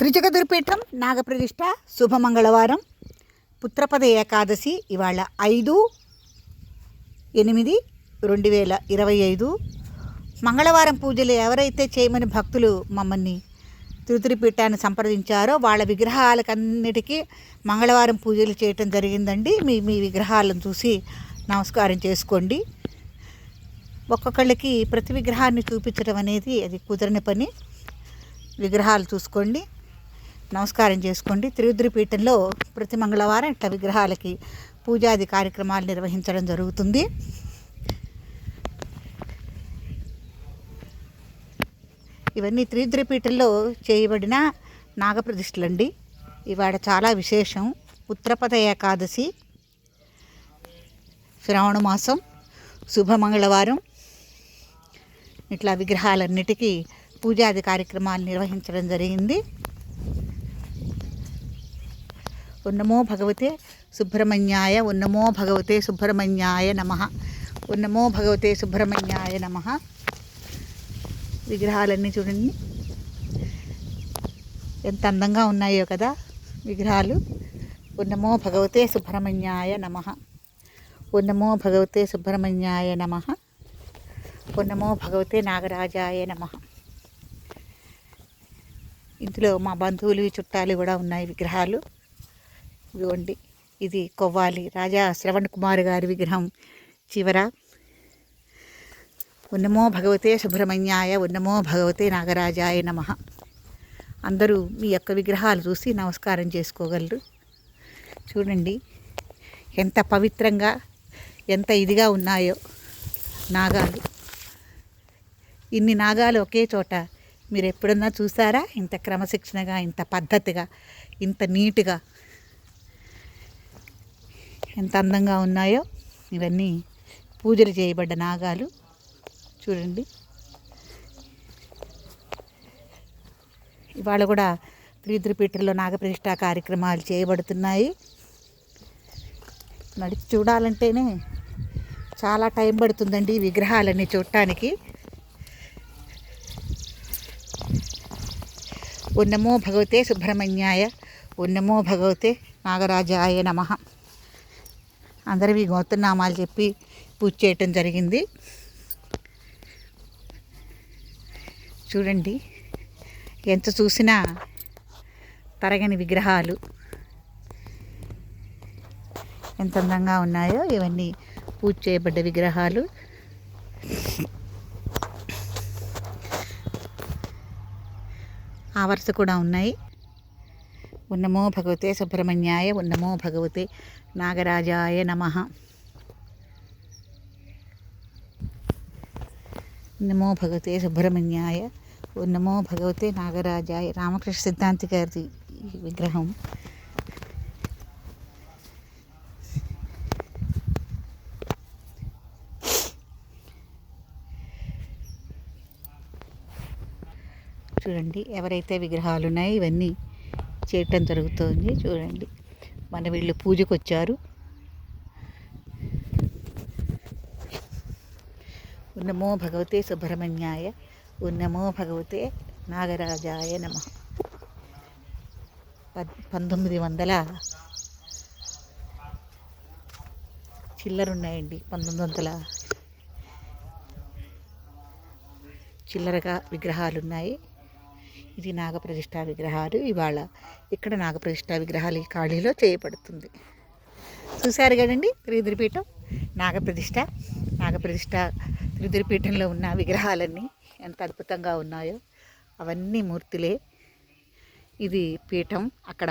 త్రిజగదుర్పీఠం నాగప్రతిష్ఠ శుభమంగళవారం పుత్రపద ఏకాదశి ఇవాళ 5/8/2025 మంగళవారం పూజలు ఎవరైతే చేయమని భక్తులు మమ్మల్ని తిరుపీఠాన్ని సంప్రదించారో వాళ్ళ విగ్రహాలకన్నిటికీ మంగళవారం పూజలు చేయటం జరిగిందండి. మీ విగ్రహాలను చూసి నమస్కారం చేసుకోండి. ఒక్కొక్కళ్ళకి ప్రతి విగ్రహాన్ని చూపించడం అనేది అది కుదరని పని. విగ్రహాలు చూసుకోండి, నమస్కారం చేసుకోండి. తిరుపీఠంలో ప్రతి మంగళవారం ఇట్లా విగ్రహాలకి పూజాది కార్యక్రమాలు నిర్వహించడం జరుగుతుంది. ఇవన్నీ తిరుపీఠంలో చేయబడిన నాగప్రతిష్ఠలండి. ఇవాళ చాలా విశేషం. పుత్రపద ఏకాదశి, శ్రావణ మాసం, శుభమంగళవారం. ఇట్లా విగ్రహాలన్నిటికీ పూజాది కార్యక్రమాలు నిర్వహించడం జరిగింది. ఉన్నమో భగవతే సుబ్రహ్మణ్యాయ, ఉన్నమో భగవతే సుబ్రహ్మణ్యాయ నమః, ఉన్నమో భగవతే సుబ్రహ్మణ్యాయ నమః. విగ్రహాలన్నీ చూడండి ఎంత అందంగా ఉన్నాయో కదా విగ్రహాలు. ఉన్నమో భగవతే సుబ్రహ్మణ్యాయ నమః, ఉన్నమో భగవతే సుబ్రహ్మణ్యాయ నమః, ఉన్నమో భగవతే నాగరాజాయ నమః. ఇందులో మా బంధువులు చుట్టాలు కూడా ఉన్నాయి విగ్రహాలు. ఇదిగోండి, ఇది కొవ్వాలి రాజా శ్రవణ్ కుమార్ గారి విగ్రహం చివర. ఉన్నమో భగవతే సుబ్రహ్మణ్యాయ, ఉన్నమో భగవతే నాగరాజాయ నమః. అందరూ మీ యొక్క విగ్రహాలు చూసి నమస్కారం చేసుకోగలరు. చూడండి ఎంత పవిత్రంగా ఎంత ఇదిగా ఉన్నాయో నాగాలు. ఇన్ని నాగాలు ఒకే చోట మీరు ఎప్పుడన్నా చూసారా? ఇంత క్రమశిక్షణగా, ఇంత పద్ధతిగా, ఇంత నీట్గా ఎంత అందంగా ఉన్నాయో. ఇవన్నీ పూజలు చేయబడ్డ నాగాలు. చూడండి, ఇవాళ కూడా తిరుపీఠంలో నాగప్రతిష్ఠా కార్యక్రమాలు చేయబడుతున్నాయి. నడిచి చూడాలంటేనే చాలా టైం పడుతుందండి ఈ విగ్రహాలన్నీ చూడటానికి. ఉన్నమో భగవతే సుబ్రహ్మణ్యాయ, ఉన్నమో భగవతే నాగరాజాయ నమః. అందరివి గోత్రనామాలు చెప్పి పూజ చేయటం జరిగింది. చూడండి ఎంత చూసినా తరగని విగ్రహాలు ఎంత అందంగా ఉన్నాయో. ఇవన్నీ పూజ చేయబడ్డ విగ్రహాలు. ఆ వరుస కూడా ఉన్నాయి. ఉన్నమో భగవతే సుబ్రహ్మణ్యాయ, ఉన్నమో భగవతే నాగరాజాయ నమః, ఉన్నమో భగవతే సుబ్రహ్మణ్యాయ, ఉన్నమో భగవతే నాగరాజాయ. రామకృష్ణ సిద్ధాంతి గారి విగ్రహం. చూడండి ఎవరైతే విగ్రహాలు ఉన్నాయో ఇవన్నీ చేయటం జరుగుతుంది. చూడండి మన వీళ్ళు పూజకు వచ్చారు. ఉన్నమో భగవతే సుబ్రహ్మణ్యాయ, ఉన్నమో భగవతే నాగరాజాయ నమః. 1900 చిల్లరున్నాయండి. 1900 చిల్లరగా విగ్రహాలు ఉన్నాయి. ఇది నాగప్రతిష్ఠ విగ్రహాలు. ఇవాళ ఇక్కడ నాగప్రతిష్ఠ విగ్రహాలు ఈ ఖాళీలో చేయబడుతుంది. చూశారు కదండి తిరుపీఠం నాగప్రతిష్ఠ. తిరుపీఠంలో ఉన్న విగ్రహాలన్నీ ఎంత అద్భుతంగా ఉన్నాయో. అవన్నీ మూర్తులే. ఇది పీఠం. అక్కడ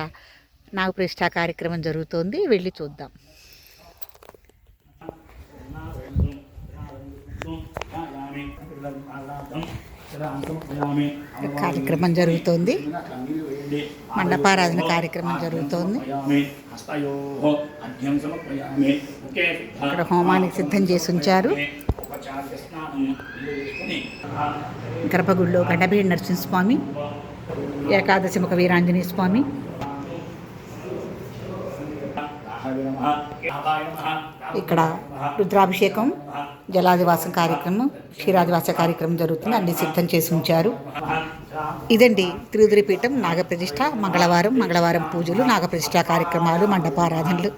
నాగప్రతిష్ఠ కార్యక్రమం జరుగుతోంది. వెళ్ళి చూద్దాం. కార్యక్రమం జరుగుతోంది. మండపారాధన కార్యక్రమం జరుగుతోంది. ఇక్కడ హోమానికి సిద్ధం చేసి ఉంచారు. గర్భగుడిలో గడ్డబేడి నరసింహస్వామి, ఏకాదశి ముఖ వీరాంజనేయ స్వామి, ఇక్కడ రుద్రాభిషేకం, జలాదివాసం కార్యక్రమం, క్షీరాదివాస కార్యక్రమం జరుగుతుంది. అన్ని సిద్ధం చేసి ఉంచారు. ఇదండి త్రిదురిపీఠం నాగప్రతిష్ఠ. మంగళవారం పూజలు, నాగప్రతిష్ఠ కార్యక్రమాలు, మండపారాధనలు.